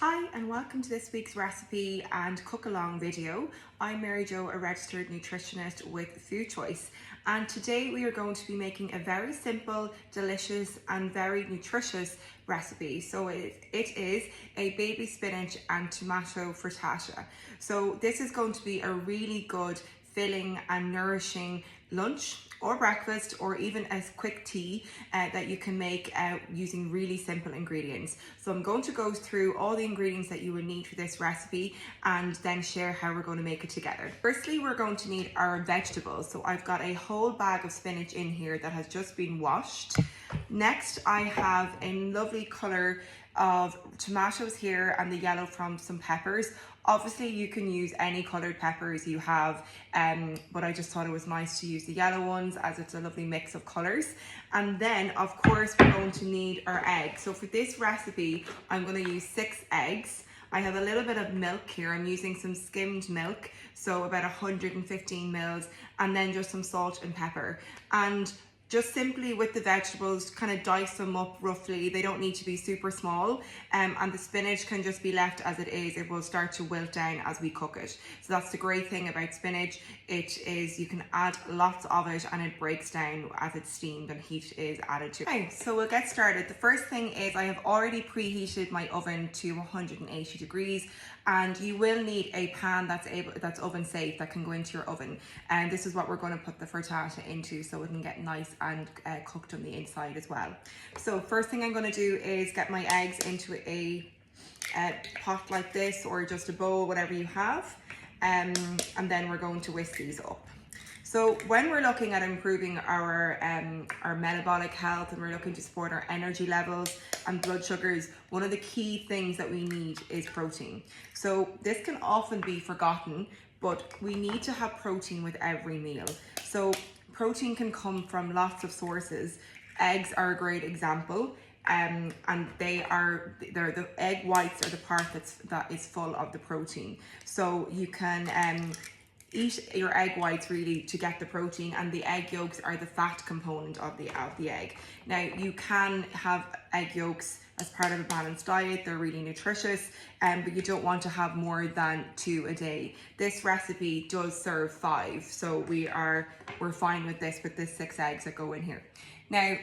Hi and welcome to this week's recipe and cook along video. I'm Mary Jo, a registered nutritionist with Food Choice, and today we are going to be making a very simple, delicious and very nutritious recipe. So it is a baby spinach and tomato frittata. So this is going to be a really good, filling and nourishing lunch or breakfast, or even a quick tea that you can make using really simple ingredients. So I'm going to go through all the ingredients that you will need for this recipe and then share how we're going to make it together. Firstly, we're going to need our vegetables. So I've got a whole bag of spinach in here that has just been washed. Next, I have a lovely colour of tomatoes here and the yellow from some peppers. Obviously you can use any coloured peppers you have, but I just thought it was nice to use the yellow ones as it's a lovely mix of colours. And then of course we're going to need our eggs. So for this recipe I'm going to use 6 eggs. I have a little bit of milk here. I'm using some skimmed milk, so about 115 mils, and then just some salt and pepper. And just simply with the vegetables, kind of dice them up roughly. They don't need to be super small, and the spinach can just be left as it is. It will start to wilt down as we cook it. So that's the great thing about spinach. It is, you can add lots of it and it breaks down as it's steamed and heat is added to it. Okay, so we'll get started. The first thing is I have already preheated my oven to 180 degrees, and you will need a pan that's oven safe, that can go into your oven. And this is what we're going to put the frittata into, so it can get nice and cooked on the inside as well. So first thing I'm going to do is get my eggs into a pot like this, or just a bowl, whatever you have, and then we're going to whisk these up. So when we're looking at improving our metabolic health, and we're looking to support our energy levels and blood sugars, one of the key things that we need is protein. So this can often be forgotten, but we need to have protein with every meal. So protein can come from lots of sources. Eggs are a great example, and the egg whites are the part that is full of the protein. So you can eat your egg whites really to get the protein, and the egg yolks are the fat component of the egg. Now you can have egg yolks as part of a balanced diet. They're really nutritious, but you don't want to have more than 2 a day. This recipe does serve 5, so we're fine with this, with the 6 eggs that go in here. Now,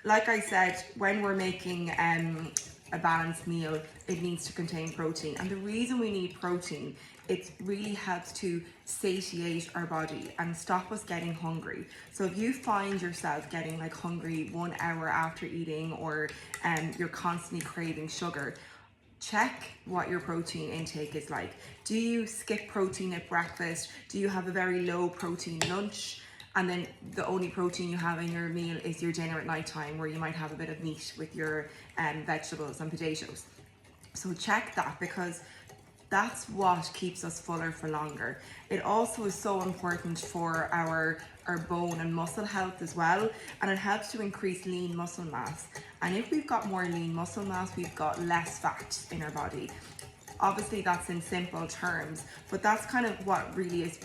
like I said, when we're making a balanced meal, it needs to contain protein. And the reason we need protein, it really helps to satiate our body and stop us getting hungry. So if you find yourself getting like hungry 1 hour after eating, or you're constantly craving sugar, check what your protein intake is like. Do you skip protein at breakfast? Do you have a very low protein lunch? And then the only protein you have in your meal is your dinner at night time, where you might have a bit of meat with your vegetables and potatoes. So check that, because that's what keeps us fuller for longer. It also is so important for our bone and muscle health as well, and it helps to increase lean muscle mass. And if we've got more lean muscle mass, we've got less fat in our body. Obviously that's in simple terms, but that's kind of what really is,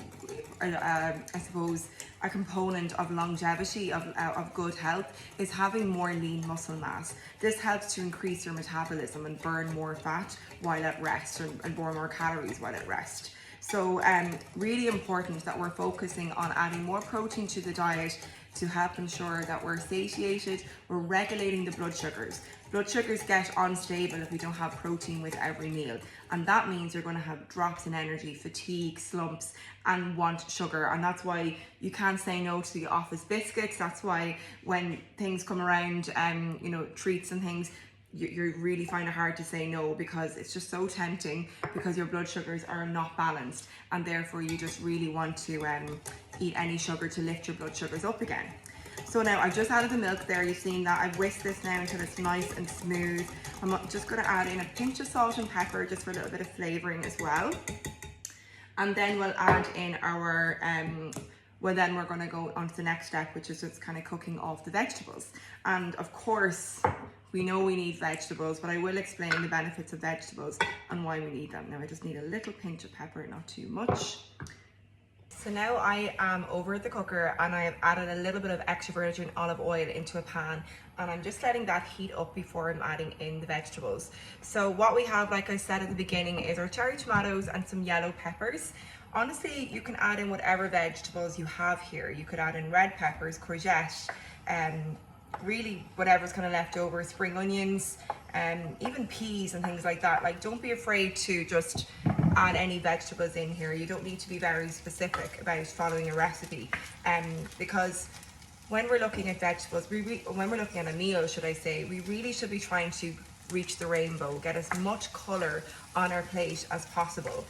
I suppose, a component of longevity, of good health, is having more lean muscle mass. This helps to increase your metabolism and burn more fat while at rest, and burn more calories while at rest. So really important that we're focusing on adding more protein to the diet to help ensure that we're satiated, we're regulating the blood sugars. Blood sugars get unstable if we don't have protein with every meal, and that means you're going to have drops in energy, fatigue, slumps, and want sugar. And that's why you can't say no to the office biscuits. That's why when things come around, treats and things, you really find it hard to say no, because it's just so tempting, because your blood sugars are not balanced, and therefore you just really want to eat any sugar to lift your blood sugars up again. So now I've just added the milk there, you've seen that. I've whisked this now until it's nice and smooth. I'm just going to add in a pinch of salt and pepper, just for a little bit of flavouring as well. And then we'll add in our then we're going to go on to the next step, which is just kind of cooking off the vegetables. And of course we know we need vegetables, but I will explain the benefits of vegetables and why we need them. Now I just need a little pinch of pepper, not too much. So now I am over at the cooker and I have added a little bit of extra virgin olive oil into a pan, and I'm just letting that heat up before I'm adding in the vegetables. So what we have, like I said at the beginning, is our cherry tomatoes and some yellow peppers. Honestly, you can add in whatever vegetables you have here. You could add in red peppers, courgette, really whatever's kind of left over, spring onions, even peas and things like that. Like, don't be afraid to just add any vegetables in here. You don't need to be very specific about following a recipe, because when we're looking at vegetables, when we're looking at a meal, should I say, we really should be trying to reach the rainbow, get as much colour on our plate as possible.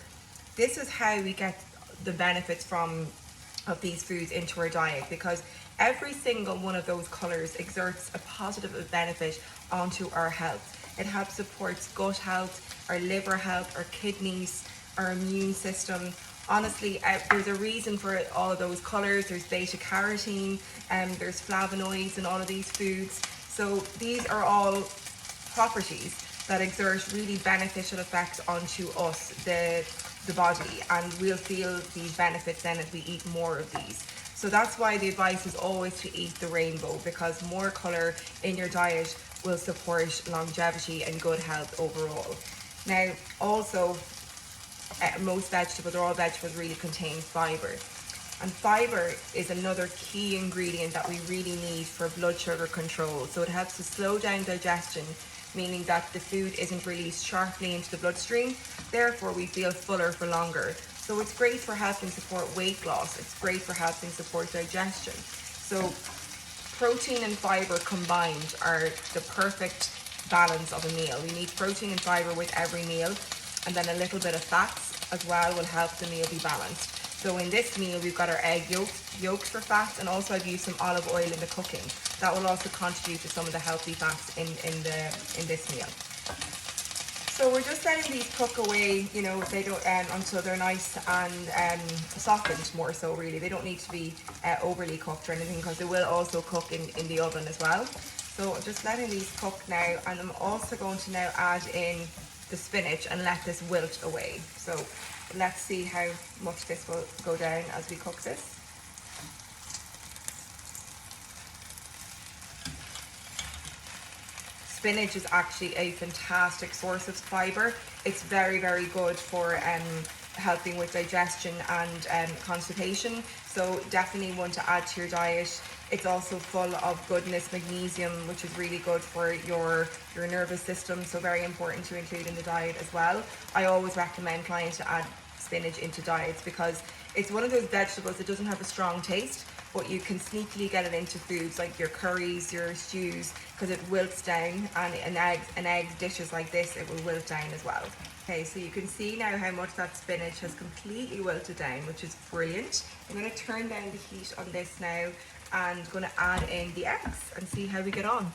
This is how we get the benefits of these foods into our diet, because every single one of those colours exerts a positive benefit onto our health. It helps support gut health, our liver health, our kidneys, our immune system. Honestly, there's a reason for all of those colours. There's beta carotene, there's flavonoids in all of these foods. So these are all properties that exert really beneficial effects onto us, the body, and we'll feel these benefits then as we eat more of these. So that's why the advice is always to eat the rainbow, because more colour in your diet will support longevity and good health overall. Now, also, most vegetables, or all vegetables, really contain fibre. And fibre is another key ingredient that we really need for blood sugar control. So it helps to slow down digestion, meaning that the food isn't released sharply into the bloodstream. Therefore, we feel fuller for longer. So it's great for helping support weight loss. It's great for helping support digestion. So protein and fibre combined are the perfect balance of a meal. We need protein and fibre with every meal, and then a little bit of fats as well will help the meal be balanced. So in this meal, we've got our egg yolks for fats, and also I've used some olive oil in the cooking. That will also contribute to some of the healthy fats in this meal. So we're just letting these cook away, you know, they don't until they're nice and softened more so really. They don't need to be overly cooked or anything, because they will also cook in the oven as well. So I'm just letting these cook now, and I'm also going to now add in the spinach and let this wilt away. So let's see how much this will go down as we cook this. Spinach is actually a fantastic source of fibre. It's very, very good for helping with digestion and constipation. So definitely one to add to your diet. It's also full of goodness, magnesium, which is really good for your nervous system. So very important to include in the diet as well. I always recommend clients to add spinach into diets, because it's one of those vegetables that doesn't have a strong taste, but you can sneakily get it into foods like your curries, your stews, because it wilts down, and in eggs dishes like this, it will wilt down as well. Okay, so you can see now how much that spinach has completely wilted down, which is brilliant. I'm going to turn down the heat on this now, and going to add in the eggs and see how we get on.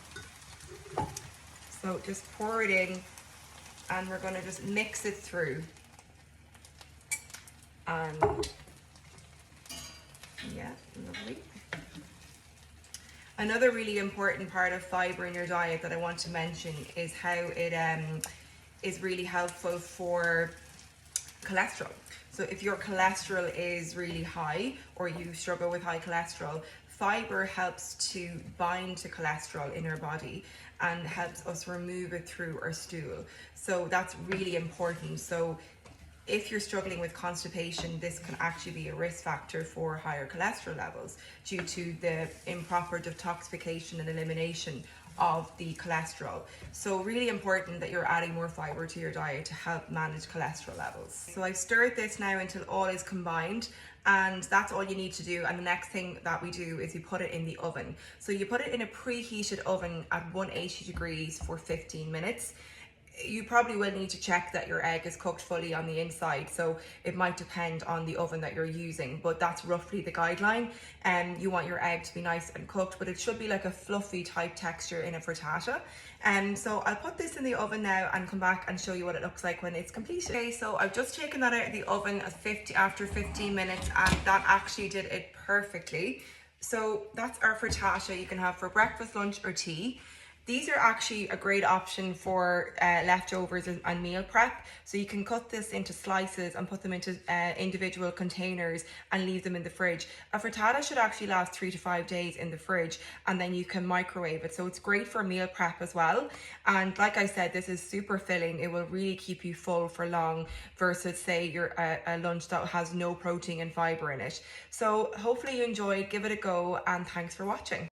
So just pour it in, and we're going to just mix it through. And yeah, lovely. Another really important part of fibre in your diet that I want to mention is how it is really helpful for cholesterol. So if your cholesterol is really high, or you struggle with high cholesterol, fibre helps to bind to cholesterol in our body and helps us remove it through our stool. So that's really important. So if you're struggling with constipation, this can actually be a risk factor for higher cholesterol levels due to the improper detoxification and elimination of the cholesterol. So really important that you're adding more fibre to your diet to help manage cholesterol levels. So I've stirred this now until all is combined, and that's all you need to do. And the next thing that we do is you put it in the oven. So you put it in a preheated oven at 180 degrees for 15 minutes. You probably will need to check that your egg is cooked fully on the inside, so it might depend on the oven that you're using, but that's roughly the guideline. And you want your egg to be nice and cooked, but it should be like a fluffy type texture in a frittata. And so I'll put this in the oven now and come back and show you what it looks like when it's completed. Okay, so I've just taken that out of the oven after 15 minutes, and that actually did it perfectly. So that's our frittata you can have for breakfast, lunch or tea. These are actually a great option for leftovers and meal prep. So you can cut this into slices and put them into individual containers and leave them in the fridge. A frittata should actually last 3 to 5 days in the fridge, and then you can microwave it. So it's great for meal prep as well. And like I said, this is super filling. It will really keep you full for long versus say a lunch that has no protein and fiber in it. So hopefully you enjoyed, give it a go, and thanks for watching.